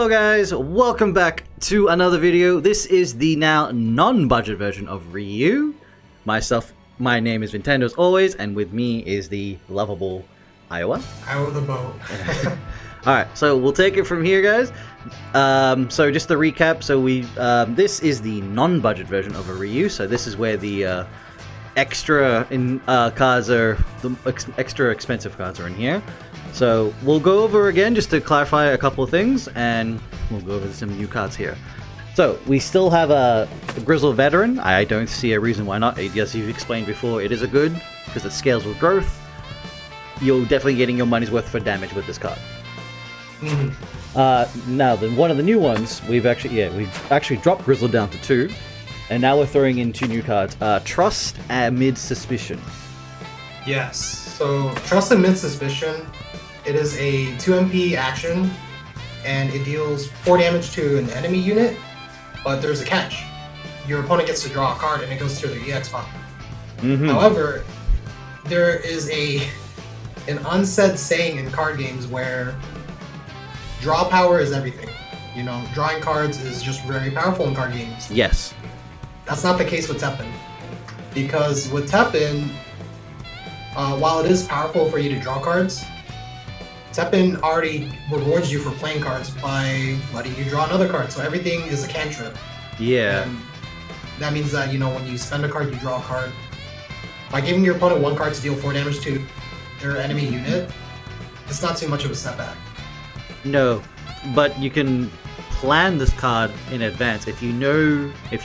Hello guys, welcome back to another video. This is the now non-budget version of Ryu. My name is Nintendo as always, and with me is the lovable Iowa. Iowa the boat. Alright, so we'll take it from here, guys. So just to recap, this is the non-budget version of a Ryu, so this is where the extra expensive cards are in here. So we'll go over again just to clarify a couple of things, and we'll go over some new cards here. So we still have a Grizzled Veteran. I don't see a reason why not. As you've explained before, it is a good because it scales with growth. You're definitely getting your money's worth for damage with this card. Now, one of the new ones, we've actually dropped Grizzled down to 2, and now we're throwing in 2 new cards. Trust amid Suspicion. Yes. So Trust amid Suspicion. It is a 2 MP action, and it deals 4 damage to an enemy unit, but there's a catch. Your opponent gets to draw a card, and it goes to their EX pop. However, there is an unsaid saying in card games where draw power is everything. You know, drawing cards is just very powerful in card games. Yes. That's not the case with Teppen. Because with Teppen, while it is powerful for you to draw cards, Teppen already rewards you for playing cards by letting you draw another card. So everything is a cantrip. Yeah. And that means that, you know, when you spend a card, you draw a card. By giving your opponent 1 card to deal 4 damage to their enemy unit, it's not too much of a setback. No, but you can plan this card in advance. If you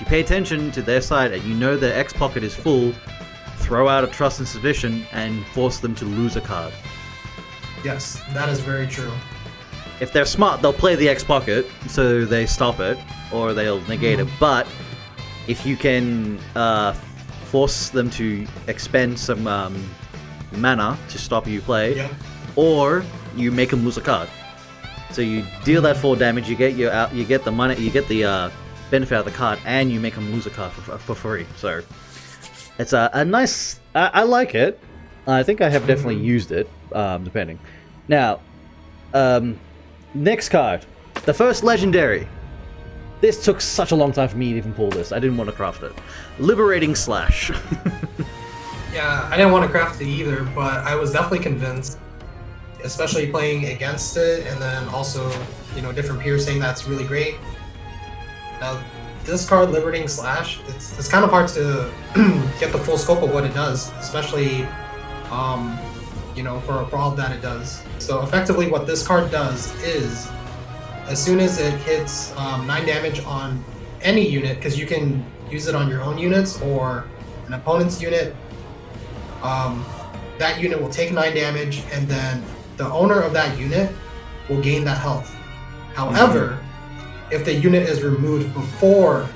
pay attention to their side and you know their X pocket is full, throw out a Trust and Suspicion and force them to lose a card. Yes, that is very true. If they're smart, they'll play the X pocket, so they stop it, or they'll negate it. But if you can force them to expend some mana to stop you play, or you make them lose a card. So you deal that 4 damage, you get the money, you get the benefit out of the card, and you make them lose a card for free. So it's a nice. I like it. I think I have definitely used it, depending. Now, next card, the first legendary. This took such a long time for me to even pull this. I didn't want to craft it. Liberating Slash. Yeah, I didn't want to craft it either, but I was definitely convinced, especially playing against it, and then also, you know, different peers saying that's really great. Now, this card, Liberating Slash, it's kind of hard to get the full scope of what it does, especially, you know, for all that it does. So effectively what this card does is, as soon as it hits 9 damage on any unit, because you can use it on your own units or an opponent's unit, that unit will take 9 damage, and then the owner of that unit will gain that health. However, if the unit is removed before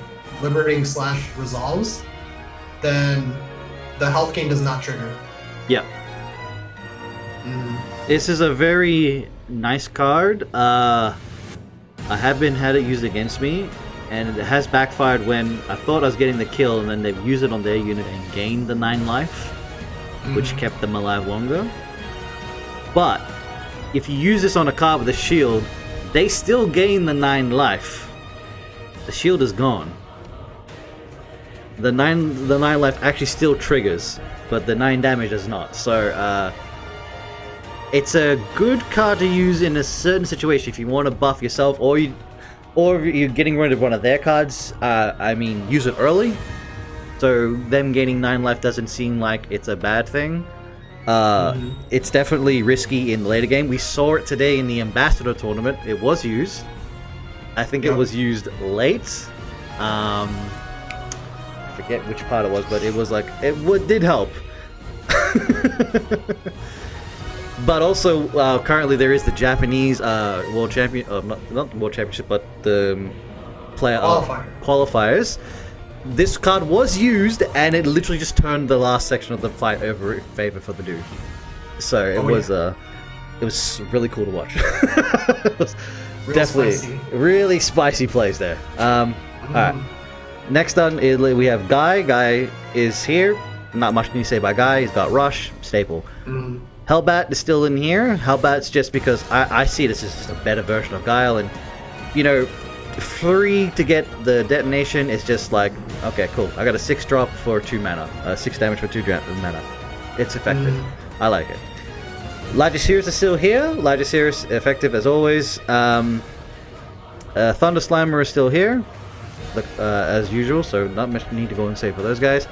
Liberating Slash resolves, then the health gain does not trigger. Yeah. This is a very nice card. I have had it used against me, and it has backfired when I thought I was getting the kill, and then they've used it on their unit and gained the 9 life, which kept them alive longer. But if you use this on a card with a shield, they still gain the 9 life. The shield is gone. The 9 life actually still triggers, but the 9 damage does not. So it's a good card to use in a certain situation if you want to buff yourself, or you're getting rid of one of their cards. I mean, use it early, so them gaining 9 life doesn't seem like it's a bad thing. It's definitely risky in the later game. We saw it today in the Ambassador tournament. It was used. I think it was used late. I forget which part it was, but it was like it did help. But also, currently there is the Japanese World Champion, not the World Championship, but the player qualifiers. This card was used, and it literally just turned the last section of the fight over in favor for the dude. So it was really cool to watch. It was definitely really spicy plays there. Alright. Next on we have Guy. Guy is here. Not much can you say about Guy. He's got Rush, staple. Hellbat is still in here. Hellbat's just because I see this as just a better version of Guile, and you know, 3 to get the detonation is just like, okay, cool. I got a 6 drop for 2 mana. 6 damage for 2 mana. It's effective. I like it. Largasiris is still here. Largasiris effective as always. Thunder Slammer is still here, as usual, so not much need to go and save for those guys.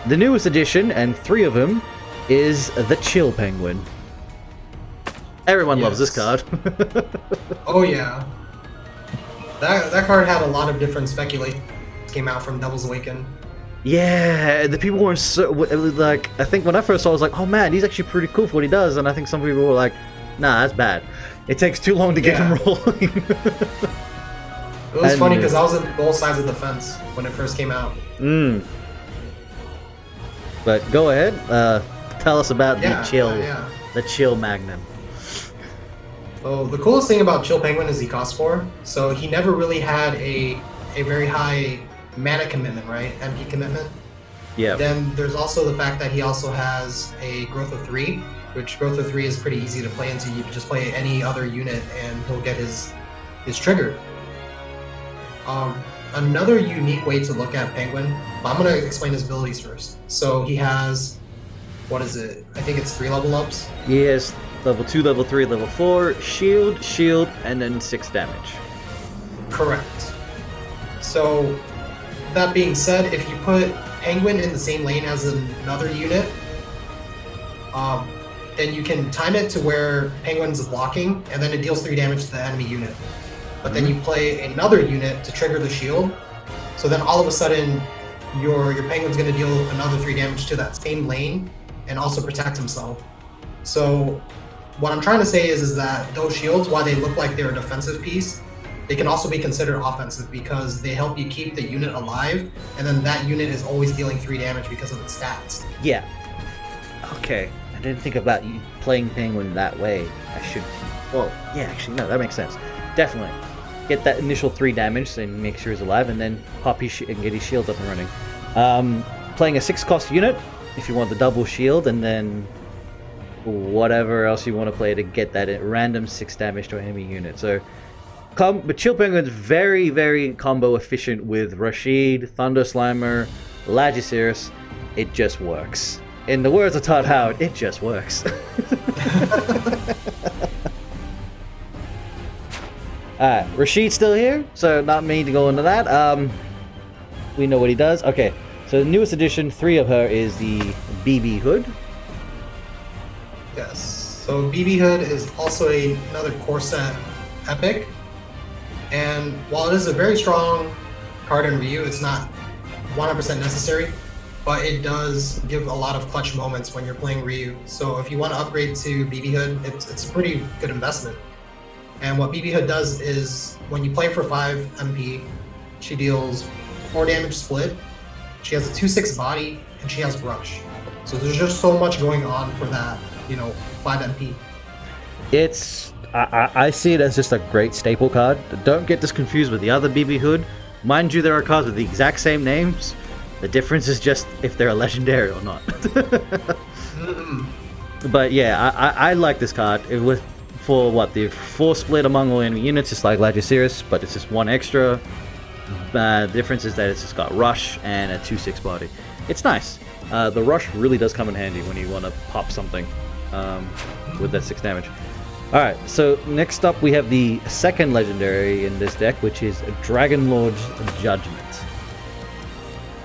The newest addition, and 3 of them, is the Chill Penguin. Everyone loves this card. Oh yeah. That card had a lot of different speculations came out from Devil's Awaken. Yeah, the people weren't so like. I think when I first saw, it, I was like, "Oh man, he's actually pretty cool for what he does." And I think some people were like, "Nah, that's bad. It takes too long to get him rolling." It was funny because I was on both sides of the fence when it first came out. But go ahead, tell us about the Chill Magnum. Oh, the coolest thing about Chill Penguin is he costs 4, so he never really had a very high mana commitment, right? MP commitment. Yeah. Then there's also the fact that he also has a growth of 3, which growth of 3 is pretty easy to play into. You can just play any other unit and he'll get his trigger. Another unique way to look at Penguin, but I'm going to explain his abilities first. So he has, what is it? I think it's 3 level ups. He has level 2, level 3, level 4, shield, and then 6 damage. Correct. So, that being said, if you put Penguin in the same lane as another unit, then you can time it to where Penguin's blocking, and then it deals 3 damage to the enemy unit. But then you play another unit to trigger the shield, so then all of a sudden your Penguin's going to deal another 3 damage to that same lane, and also protect himself. So what I'm trying to say is that those shields, while they look like they're a defensive piece, they can also be considered offensive because they help you keep the unit alive, and then that unit is always dealing 3 damage because of its stats. Yeah. Okay. I didn't think about you playing Penguin that way. I should... Well, yeah, actually, no, that makes sense. Definitely. Get that initial 3 damage and make sure he's alive, and then pop his and get his shield up and running. Playing a 6-cost unit, if you want the double shield, and then whatever else you want to play to get that random 6 damage to an enemy unit. So, but Chill Penguin's very, very combo efficient with Rashid, Thunder Slimer, Largasiris. It just works. In the words of Todd Howard, it just works. Alright, Rashid's still here, so not me to go into that. We know what he does. Okay, so the newest addition, 3 of her, is the BB Hood. Yes, so BB Hood is also another core set epic. And while it is a very strong card in Ryu, it's not 100% necessary, but it does give a lot of clutch moments when you're playing Ryu. So if you want to upgrade to BB Hood, it's a pretty good investment. And what BB Hood does is, when you play for 5 MP, she deals 4 damage split, she has a 2/6 body, and she has Rush. So there's just so much going on for that, 5 MP. I see it as just a great staple card. Don't get this confused with the other BB Hood. Mind you, there are cards with the exact same names. The difference is just if they're a legendary or not. But yeah, I like this card. It was for what, the 4 split among all enemy units, just like Largasiris, but it's just 1 extra. The difference is that it's just got Rush and a 2/6 body. It's nice. The Rush really does come in handy when you want to pop something with that 6 damage. Alright, so next up we have the second legendary in this deck, which is Dragon Lord's Judgement.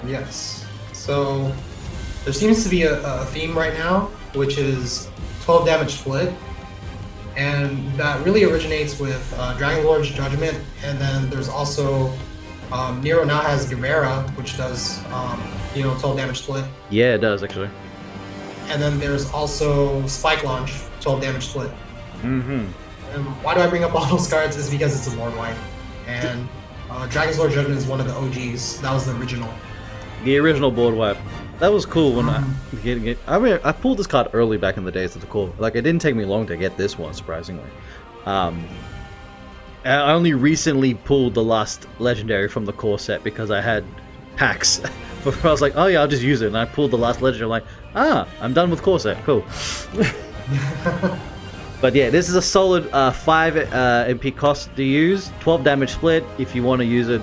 Yes. So there seems to be a theme right now, which is 12 damage split. And that really originates with Dragon Lord's Judgment, and then there's also Nero now has Guevara, which does 12 damage split. Yeah, it does actually. And then there's also Spike Launch, 12 damage split. And why do I bring up all those cards? Is because it's a Lord White, and Dragon's Lord Judgment is one of the OGs. That was the original. The original board wipe. That was cool when I pulled this card early back in the days of the core. Like, it didn't take me long to get this one, surprisingly. I only recently pulled the last legendary from the core set because I had packs. I was like, oh yeah, I'll just use it. And I pulled the last legendary. I'm like, I'm done with core set. Cool. But yeah, this is a solid 5 MP cost to use, 12 damage split if you want to use it,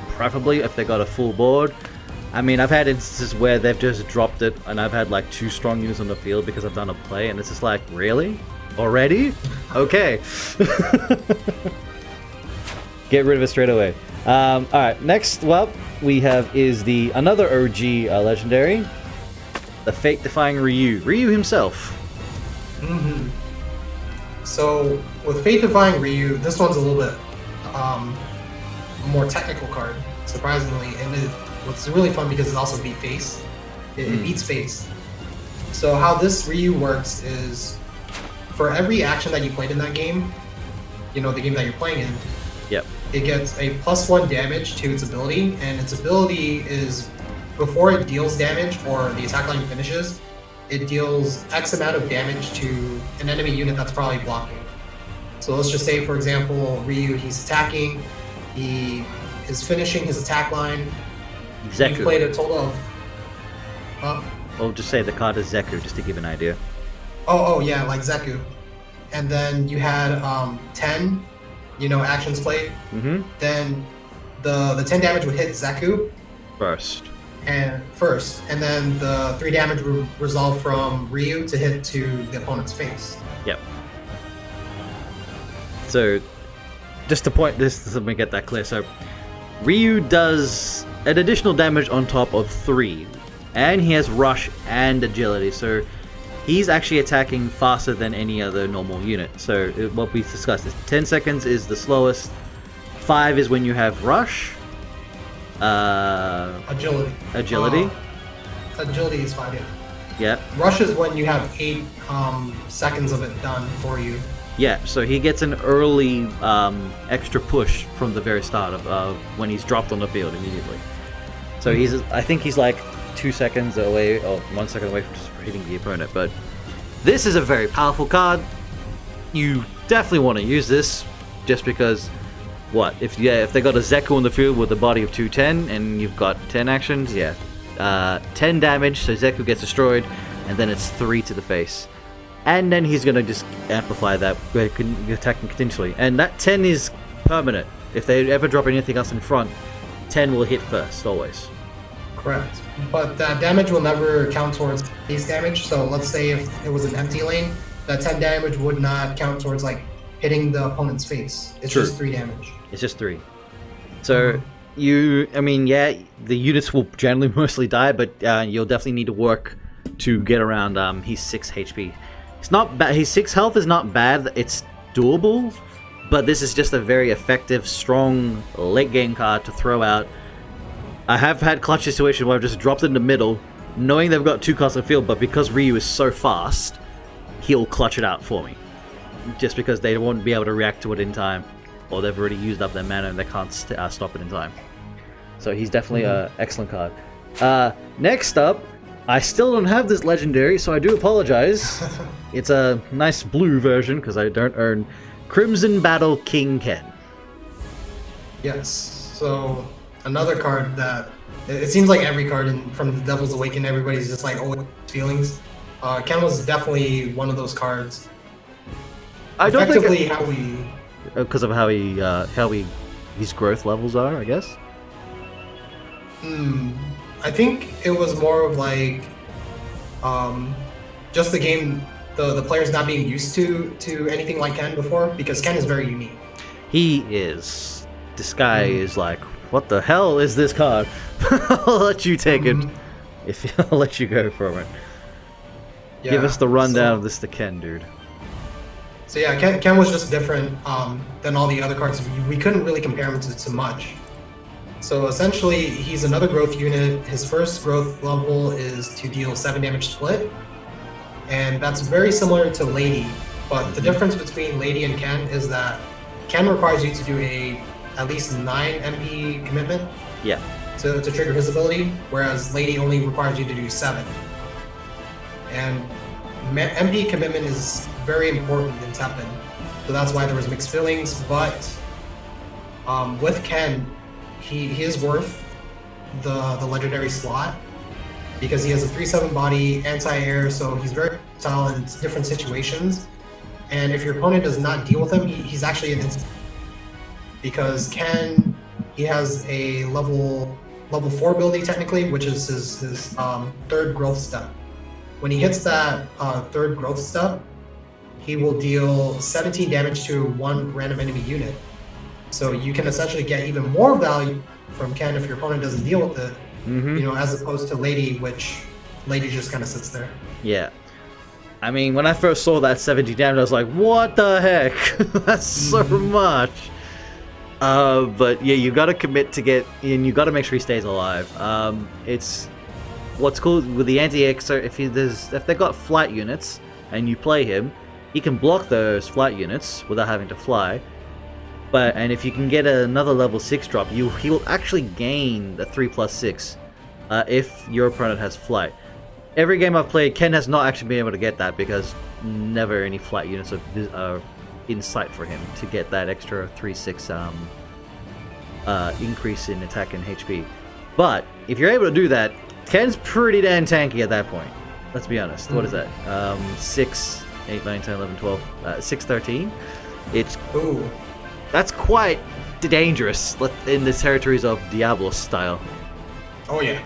preferably if they got a full board. I mean, I've had instances where they've just dropped it, and I've had like 2 strong units on the field because I've done a play, and it's just like, really? Already? Okay. Get rid of it straight away. Alright, next up we have is another OG legendary, the Fate-Defying Ryu. Ryu himself. Mm-hmm. So, with Fate-Defying Ryu, this one's a little bit more technical card, surprisingly, and what's really fun because it also beat face. It beats face. So how this Ryu works is, for every action that you played in that game, the game that you're playing in, yep, it gets a +1 damage to its ability, and its ability is, before it deals damage or the attack line finishes, it deals X amount of damage to an enemy unit that's probably blocking. So let's just say, for example, Ryu, he's attacking, he is finishing his attack line. Zeku. You've played a total of... Or just say the card is Zeku, just to give an idea. Oh yeah, like Zeku. And then you had 10, actions played. Mm-hmm. Then the 10 damage would hit Zeku First. and then the 3 damage would resolve from Ryu to hit to the opponent's face. Yep. So, just to point this, let me get that clear. So, Ryu does an additional damage on top of 3, and he has rush and agility, so he's actually attacking faster than any other normal unit. So what we discussed is 10 seconds is the slowest, 5 is when you have rush, Agility. agility, Agility is 5, yeah. yeah, Rush is when you have 8 seconds of it done for you. yeah. So he gets an early extra push from the very start of when he's dropped on the field immediately. So I think he's like 2 seconds away, or 1 second away from just hitting the opponent. But this is a very powerful card. You definitely want to use this, just because. What if they got a Zeku on the field with a body of 210 and you've got 10 actions? Yeah, 10 damage, so Zeku gets destroyed, and then it's 3 to the face, and then he's gonna just amplify that, attacking continuously, and that 10 is permanent. If they ever drop anything else in front, 10 will hit first always. Correct. But that damage will never count towards base damage. So let's say if it was an empty lane, that 10 damage would not count towards like hitting the opponent's face. It's True. just 3 damage. It's just 3. So the units will generally mostly die, but you'll definitely need to work to get around he's 6 HP. It's not bad. His 6 health is not bad. It's doable, but this is just a very effective, strong late game card to throw out. I have had clutch situations where I've just dropped it in the middle, knowing they've got 2 cards on the field, but because Ryu is so fast, he'll clutch it out for me. Just because they won't be able to react to it in time, or they've already used up their mana and they can't stop it in time. So he's definitely an excellent card. Next up, I still don't have this legendary, so I do apologize. It's a nice blue version, because I don't earn Crimson Battle King Ken. Yes. So another card that it seems like every card from the Devil's Awakening, everybody's just like, oh, feelings. Ken was definitely one of those cards. I don't think because of how his growth levels are, I guess. I think it was more of like just the game, the players not being used to anything like Ken before, because Ken is very unique. He is. This guy is like, what the hell is this card? I'll let you take it. I'll let you go from it. Yeah, give us the rundown of this to Ken, dude. So yeah, Ken was just different than all the other cards. We couldn't really compare him to much. So essentially, he's another growth unit. His first growth level is to deal 7 damage split, and that's very similar to Lady. But the difference between Lady and Ken is that Ken requires you to do at least 9 MP commitment. Yeah. To trigger his ability, whereas Lady only requires you to do 7. And MP commitment is very important in Teppen, so that's why there was mixed feelings. But with Ken, he is worth the legendary slot, because he has a 3/7 body, anti-air, so he's very versatile in different situations. and if your opponent does not deal with him, he's actually an instant. Because Ken, he has a level 4 ability technically, which is his third growth step. When he hits that third growth step, he will deal 17 damage to one random enemy unit. So you can essentially get even more value from Ken if your opponent doesn't deal with it, as opposed to Lady, which Lady just kind of sits there. Yeah. I mean, when I first saw that 70 damage, I was like, what the heck? That's so much. But yeah, you gotta commit to get, and you gotta make sure he stays alive. It's what's cool with the anti-X, if they've got flight units and you play him, he can block those flight units without having to fly. And if you can get another level 6 drop, he will actually gain the 3+6 if your opponent has flight. Every game I've played, Ken has not actually been able to get that because never any flight units are in sight for him to get that extra 3-6 increase in attack and HP. But if you're able to do that, Ken's pretty damn tanky at that point. Let's be honest. What is that? 6, 8, 9, 10, 11, 12, 6, 13? That's quite dangerous in the territories of Diablos style. Oh yeah.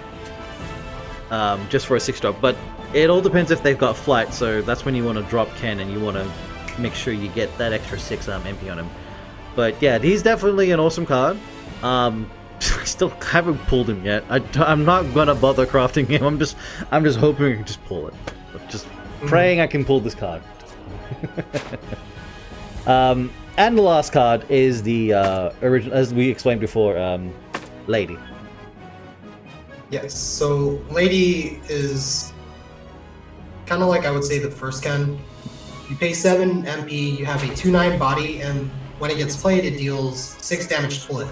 Just for a 6 drop, but it all depends if they've got flight, so that's when you want to drop Ken and you want to make sure you get that extra 6 MP on him. But yeah, he's definitely an awesome card. I still haven't pulled him yet. I'm not gonna bother crafting him. I'm just hoping I can just pull it. Just praying I can pull this card. And the last card is the original, as we explained before, Lady. Yes, so Lady is kind of like, I would say, the first Ken. You pay 7 MP, you have a 2/9 body, and when it gets played, it deals 6 damage split.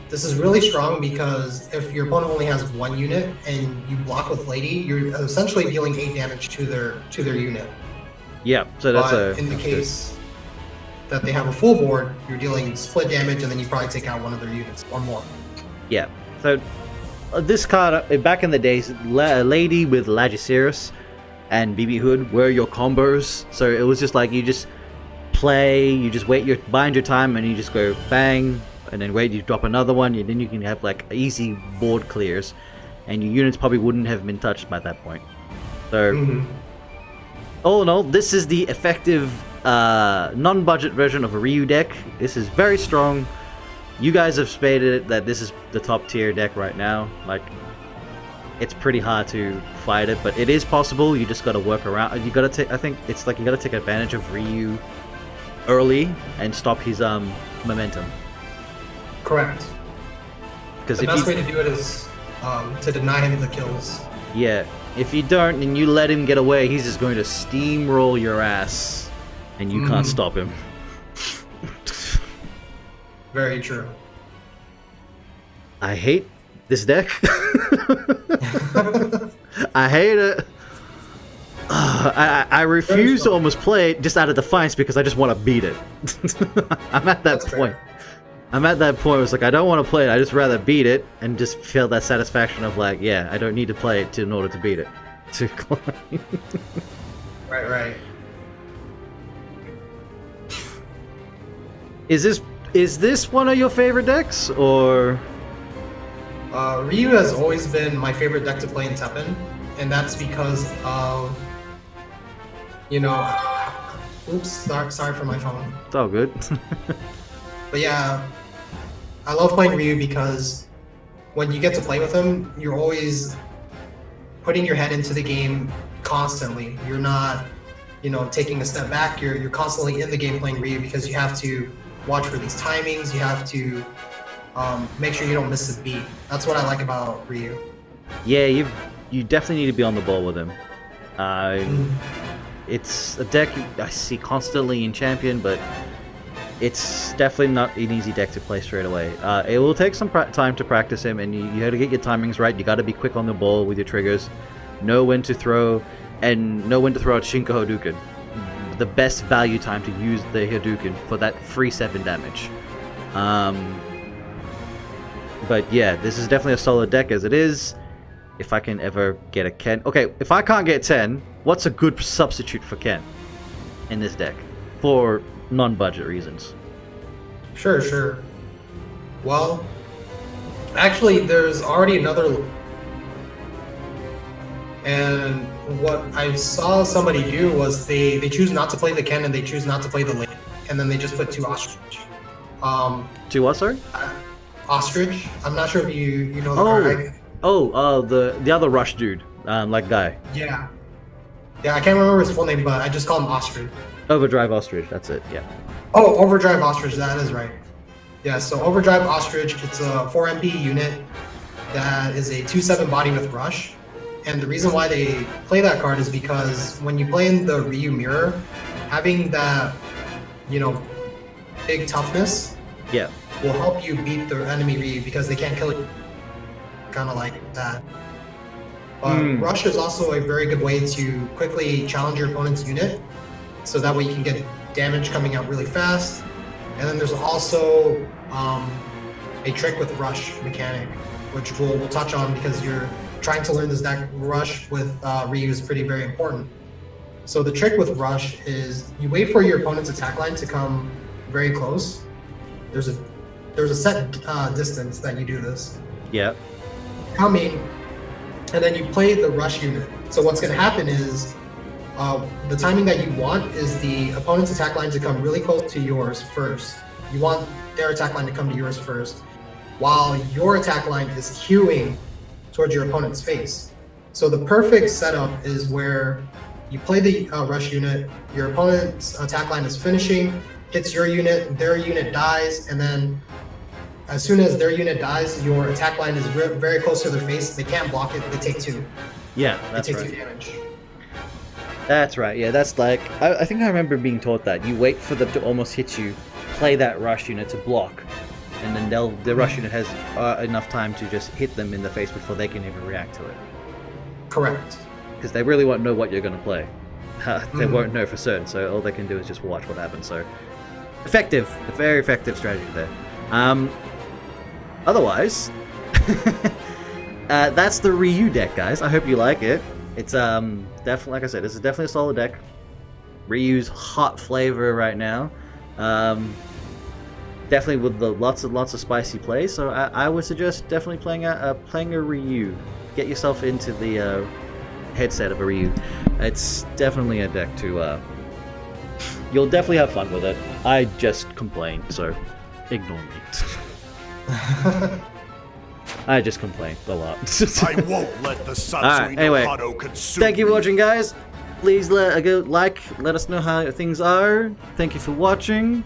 This is really strong because if your opponent only has 1 unit and you block with Lady, you're essentially dealing 8 damage to their unit. Yeah, so that's in the case that they have a full board, you're dealing split damage, and then you probably take out one of their units or more. Yeah, so this card, back in the days, Lady with Lagiceros and BB Hood were your combos. So it was just like you just play, you just bind your time, and you just go bang, and then wait, you drop another one, and then you can have like easy board clears, and your units probably wouldn't have been touched by that point. So, all in all, this is the effective non-budget version of a Ryu deck. This is very strong. You guys have stated that this is the top tier deck right now. Like, it's pretty hard to fight it, but it is possible. You just gotta work around. You gotta take. I think it's like you gotta take advantage of Ryu early and stop his momentum. Correct. Because the best way to do it is to deny him the kills. Yeah. If you don't and you let him get away, he's just going to steamroll your ass, and you can't stop him. Very true. I hate this deck. I hate it. I refuse to almost play it just out of defiance because I just want to beat it. I'm at that point. I'm at that point where it's like, I don't want to play it, I just rather beat it and just feel that satisfaction of like, yeah, I don't need to play it in order to beat it. Right. Is this one of your favorite decks, or? Ryu has always been my favorite deck to play in Teppen, and that's because of, oops, sorry for my phone. It's all good. But yeah, I love playing Ryu because when you get to play with him, you're always putting your head into the game constantly. You're not, taking a step back. You're constantly in the game playing Ryu because you have to watch for these timings. You have to make sure you don't miss a beat. That's what I like about Ryu. Yeah, you definitely need to be on the ball with him. It's a deck I see constantly in Champion, but it's definitely not an easy deck to play straight away. It will take some time to practice him, and you have to get your timings right. You got to be quick on the ball with your triggers, know when to throw, and know when to throw out Shinka Hadouken. The best value time to use the Hadouken for that free 7 damage. But yeah, this is definitely a solid deck as it is. If I can ever get a Ken. Okay, if I can't get 10, what's a good substitute for Ken? in this deck for non-budget reasons. Sure. Well, actually, there's already another. And what I saw somebody do was they choose not to play the Ken and they choose not to play the Link, and then they just put 2 Ostrich. Two what, sorry? Ostrich. I'm not sure if you know the card. The other Rush dude, like guy. Yeah, I can't remember his full name, but I just call him Ostrich. Overdrive Ostrich, that's it, yeah. Oh, Overdrive Ostrich, that is right. Yeah, so Overdrive Ostrich, it's a 4 MP unit that is a 2/7 body with Rush. And the reason why they play that card is because when you play in the Ryu mirror, having that, big toughness will help you beat the enemy Ryu because they can't kill you. Kind of like that. But Rush is also a very good way to quickly challenge your opponent's unit, so that way you can get damage coming out really fast. And then there's also a trick with Rush mechanic, which we'll touch on because you're trying to learn this deck. Rush with Ryu is very important. So the trick with Rush is you wait for your opponent's attack line to come very close. There's a set distance that you do this. Yeah. Coming, and then you play the Rush unit. So what's going to happen is the timing that you want is the opponent's attack line to come really close to yours first. You want their attack line to come to yours first, while your attack line is queuing towards your opponent's face. So the perfect setup is where you play the Rush unit, your opponent's attack line is finishing, hits your unit, their unit dies, and then as soon as their unit dies, your attack line is very close to their face. They can't block it, they take 2. Yeah, that's they right. take 2 damage. That's right, yeah, that's like, I think I remember being taught that. You wait for them to almost hit you, play that Rush unit to block, and then the Rush unit has enough time to just hit them in the face before they can even react to it. Correct. Because they really won't know what you're going to play. They won't know for certain, so all they can do is just watch what happens. So, effective, a very effective strategy there. Otherwise, that's the Ryu deck, guys. I hope you like it. It's definitely, like I said, this is definitely a solid deck. Ryu's hot flavor right now. Definitely with the lots of spicy plays. So I would suggest definitely playing a Ryu. Get yourself into the headset of a Ryu. It's definitely a deck to. You'll definitely have fun with it. I just complain, so ignore me. I just complain a lot. I won't let the Alright, anyway, thank you for watching, guys. Please let us know how things are. Thank you for watching.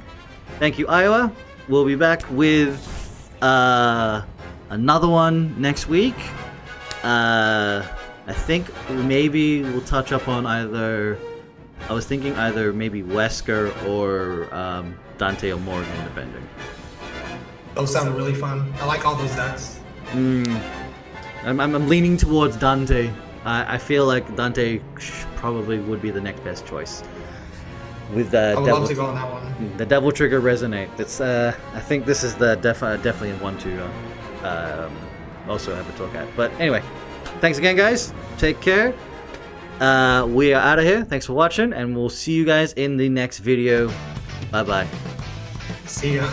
Thank you, Iowa. We'll be back with another one next week. I think maybe we'll touch up on either. I was thinking either maybe Wesker or Dante or Morgan, depending. Those sound really fun. I like all those decks. I'm leaning towards Dante. I feel like Dante probably would be the next best choice. With I would love to go on that one. The Devil Trigger Resonate. It's I think this is the definitely one to also have a talk at. But anyway, thanks again, guys. Take care. We are out of here. Thanks for watching, and we'll see you guys in the next video. Bye bye. See ya.